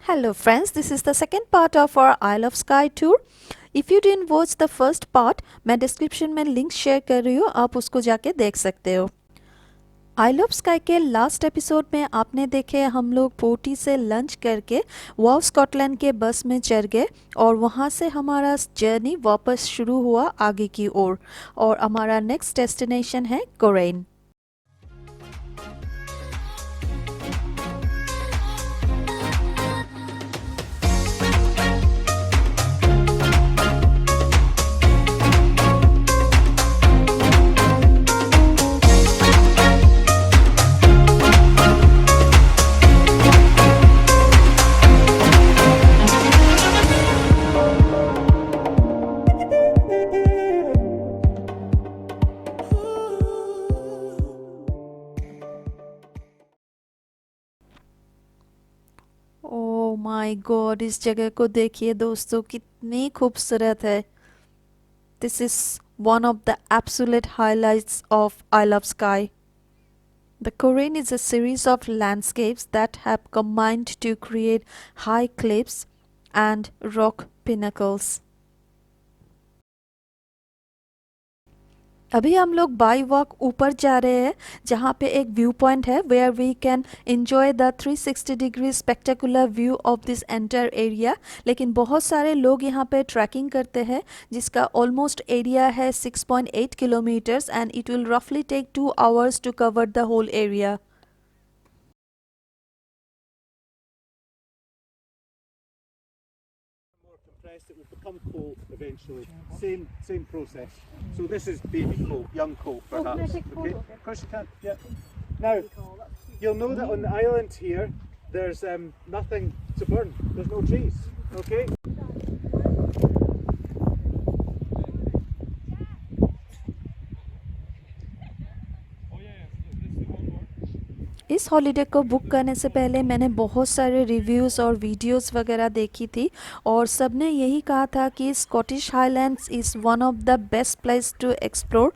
Hello friends, this is the second part of our Isle of Skye tour. If you didn't watch the first part, मैं description में link share कर रही हूँ, आप उसको जाके देख सकते हो। आइल ऑफ स्काई के लास्ट एपिसोड में आपने देखे हम लोग पोर्टी से लंच करके वाव स्कॉटलैंड के बस में चढ़ गए और वहाँ से हमारा जर्नी वापस शुरू हुआ आगे की ओर और हमारा नेक्स्ट डेस्टिनेशन है कोरेन। ओह माय गॉड, इस जगह को देखिए दोस्तों, कितनी खूबसूरत है। This is one of the absolute highlights of Isle of Skye. The Korean is a series of landscapes that have combined to create high cliffs and rock pinnacles. अभी हम लोग बाई वॉक ऊपर जा रहे हैं जहाँ पे एक व्यू पॉइंट है where we can enjoy the 360 degree spectacular view of this entire area. लेकिन बहुत सारे लोग यहाँ पे ट्रैकिंग करते हैं जिसका ऑलमोस्ट एरिया है 6.8 किलोमीटर्स एंड इट विल रफली take 2 hours to cover the whole area. Compressed, it will become coal eventually. Same process. So this is baby coal, young coal perhaps. Okay, of course you can. Yeah. Now you'll know that on the island here, there's nothing to burn. There's no trees. Okay. इस holiday को book करने से पहले मैंने बहुत सारे reviews और videos वगैरह देखी थी और सब ने यही कहा था कि Scottish Highlands is one of the best place to explore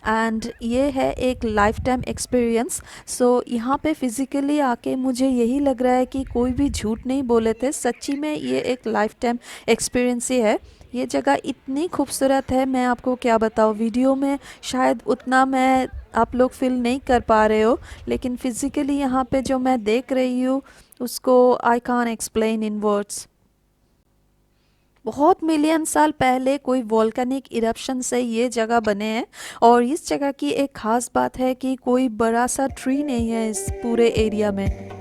and ये है एक लाइफ टाइम एक्सपीरियंस। सो यहाँ पे फिज़िकली आके मुझे यही लग रहा है कि कोई भी झूठ नहीं बोले थे, सच्ची में ये एक लाइफ टाइम एक्सपीरियंस ही है। ये जगह इतनी खूबसूरत है, मैं आपको क्या बताऊँ, वीडियो में शायद उतना मैं आप लोग फील नहीं कर पा रहे हो, लेकिन फिज़िकली यहाँ पे जो मैं देख रही हूँ उसको आई कान एक्सप्लेन इन वर्ड्स। बहुत मिलियन साल पहले कोई वोल्केनिक इरप्शन से ये जगह बने हैं और इस जगह की एक ख़ास बात है कि कोई बड़ा सा ट्री नहीं है इस पूरे एरिया में।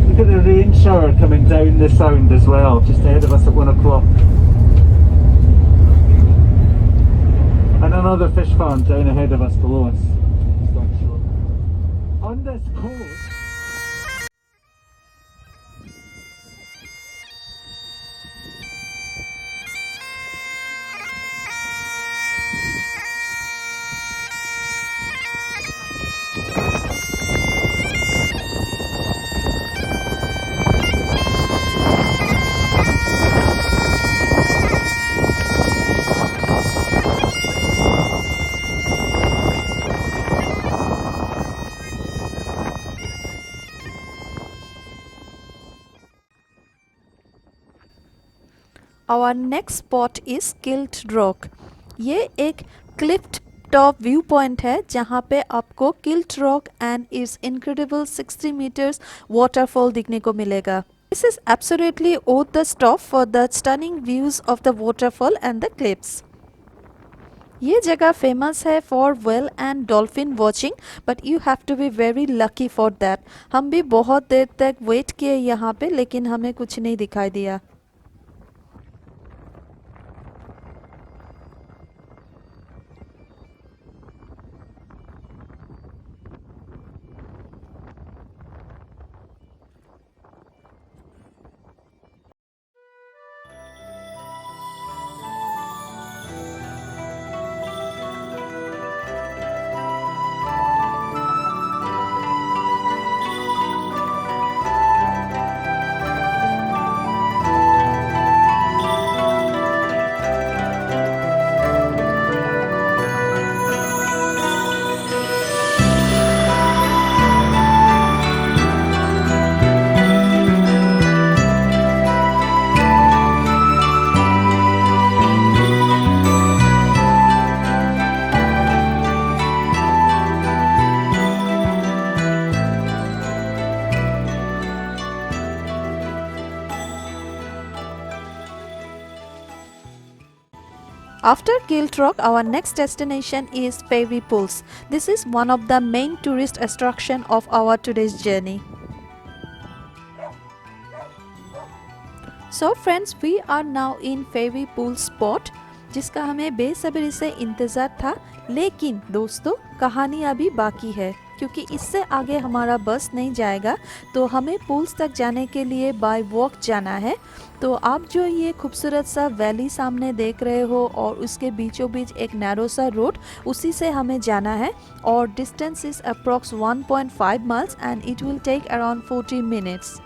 Look at the rain shower coming down the sound as well, just ahead of us at 1 o'clock. And another fish farm down ahead of us below us. Just on shore. On this coast. Our next spot is Kilt Rock. ये एक Clift top view point है जहाँ पे आपको Kilt Rock and it's incredible 60 metres waterfall दिखने को मिलेगा। This is absolutely worth the stop for the stunning views of the waterfall and the cliffs. ये जगह फेमस है for whale and dolphin watching, but you have to be very lucky for that. हम भी बहुत देर तक wait किए यहाँ पे लेकिन हमें कुछ नहीं दिखाई दिया। After Kiltrock, our next destination is Fairy Pools. This is one of the main tourist attraction of our today's journey. So friends, we are now in Fairy Pool spot, जिसका हमें बेसब्री से इंतज़ार था, लेकिन दोस्तों कहानी अभी बाकी है क्योंकि इससे आगे हमारा बस नहीं जाएगा, तो हमें पूल्स तक जाने के लिए बाय वॉक जाना है। तो आप जो ये खूबसूरत सा वैली सामने देख रहे हो और उसके बीचों बीच एक नैरो सा रोड, उसी से हमें जाना है और distance is approx 1.5 miles and it will take around 40 minutes।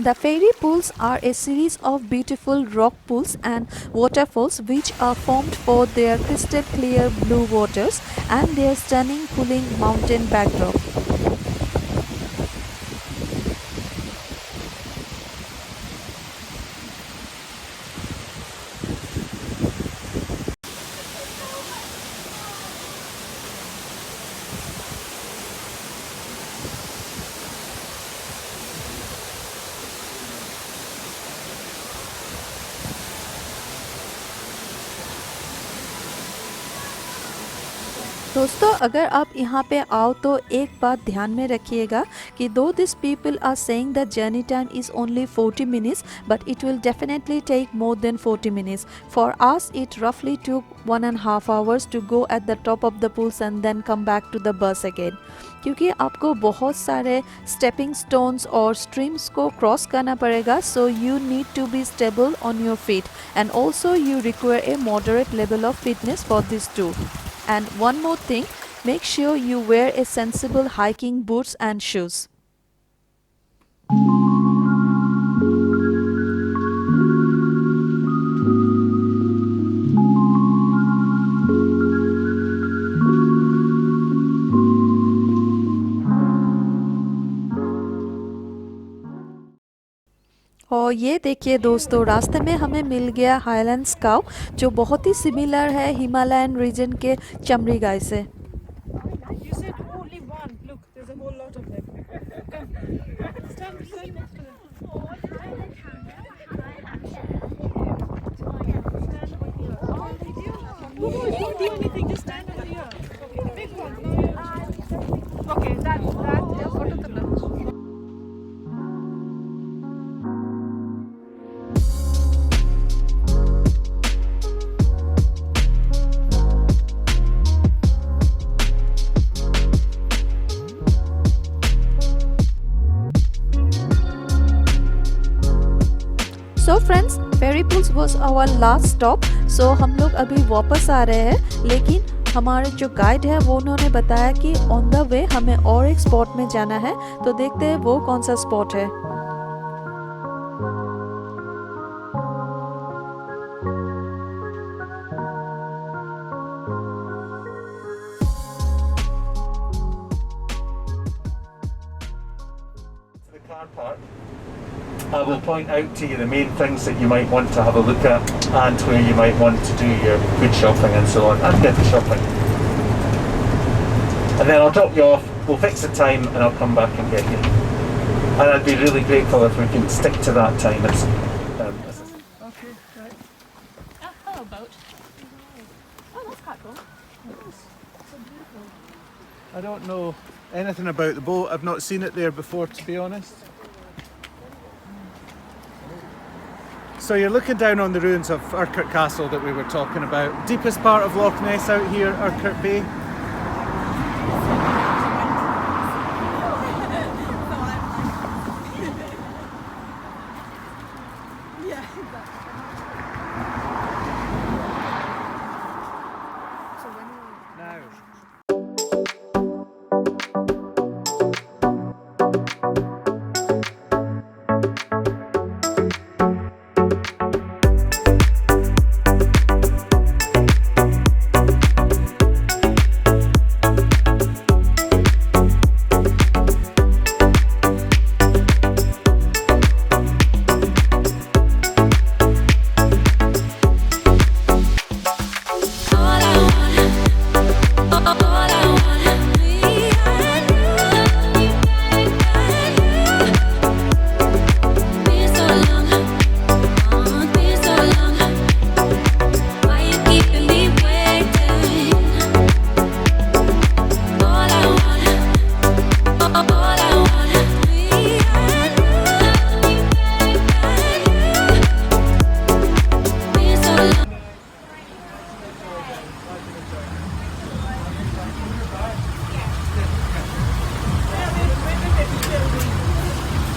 The fairy pools are a series of beautiful rock pools and waterfalls which are formed for their crystal clear blue waters and their stunning cooling mountain backdrop. दोस्तों अगर आप यहाँ पे आओ तो एक बात ध्यान में रखिएगा कि दो this people are saying the journey time is only 40 minutes but it will definitely take more than 40 minutes. For us it roughly took 1.5 hours to go at the top of the pools and then come back to the bus again. क्योंकि आपको बहुत सारे stepping stones और streams को cross करना पड़ेगा, so you need to be stable on your feet and also you require a moderate level of fitness for this too. And one more thing, make sure you wear a sensible hiking boots and shoes. और ये देखिए दोस्तों, रास्ते में हमें मिल गया highlands काऊ, जो बहुत ही सिमिलर है हिमालयन रीजन के चमड़ी गाय से। You said only one. Look, there's a whole lot of them. Come. Stand next to them. No, don't do anything. Just stand over here. Okay, the big ones. Now okay, that. Photo to look. So friends, Fairy Pools was our last stop. So हम लोग अभी वापस आ रहे हैं, लेकिन हमारे जो guide है वो उन्होंने बताया कि ऑन द वे हमें और एक स्पॉट में जाना है, तो देखते हैं वो कौन सा स्पॉट है। The car park. I will point out to you the main things that you might want to have a look at and where you might want to do your food shopping and so on, and gift shopping. And then I'll drop you off, we'll fix a time and I'll come back and get you. And I'd be really grateful if we can stick to that time. Okay, right. Hello, boat. Oh, that's quite cool. I don't know anything about the boat. I've not seen it there before, to be honest. So you're looking down on the ruins of Urquhart Castle that we were talking about. Deepest part of Loch Ness out here, Urquhart Bay. Now.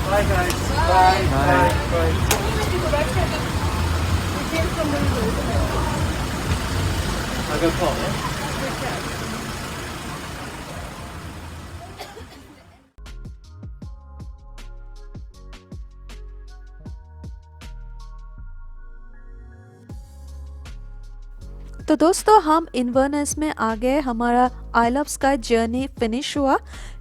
Bye guys. Bye. Bye. Bye. I'll go call it. तो दोस्तों हम Inverness में आ गए, हमारा आइल of sky journey finish हुआ.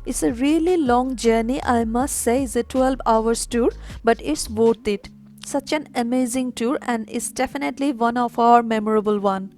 It's a really long journey, I must say. It's a 12 hours tour, but it's worth it. Such an amazing tour and it's definitely one of our memorable one.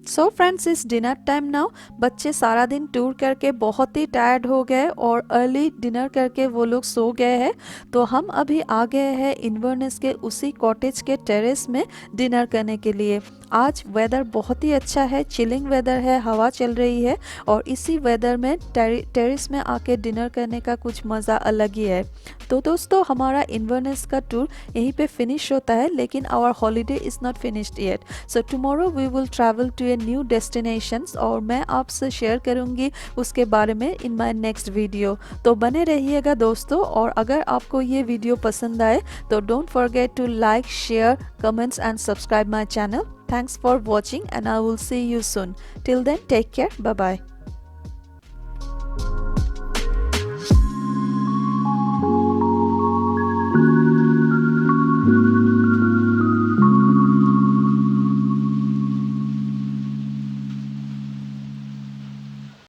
So friends, इस dinner time now. बच्चे सारा दिन tour करके बहुत ही tired हो गए और early dinner करके वो लोग सो गए हैं. तो हम अभी आ गए हैं इन्वर्नेस के उसी कॉटेज के टेरेस में डिनर करने के लिए. आज वेदर बहुत ही अच्छा है, चिलिंग वेदर है, हवा चल रही है और इसी वेदर में टेरेस में आके डिनर करने का कुछ मज़ा अलग ही है. तो दोस्तों हमारा इन्वर्नेस का टूर यहीं पे फिनिश होता है, लेकिन our holiday is not finished yet. So tomorrow we will travel to a new destinations और मैं आपसे शेयर करूंगी उसके बारे में इन माय नेक्स्ट वीडियो. तो बने रहिएगा दोस्तों, और अगर आपको ये वीडियो पसंद आए तो don't forget to like, share, comments and subscribe my channel. Thanks for watching and I will see you soon. Till then, take care. Bye bye.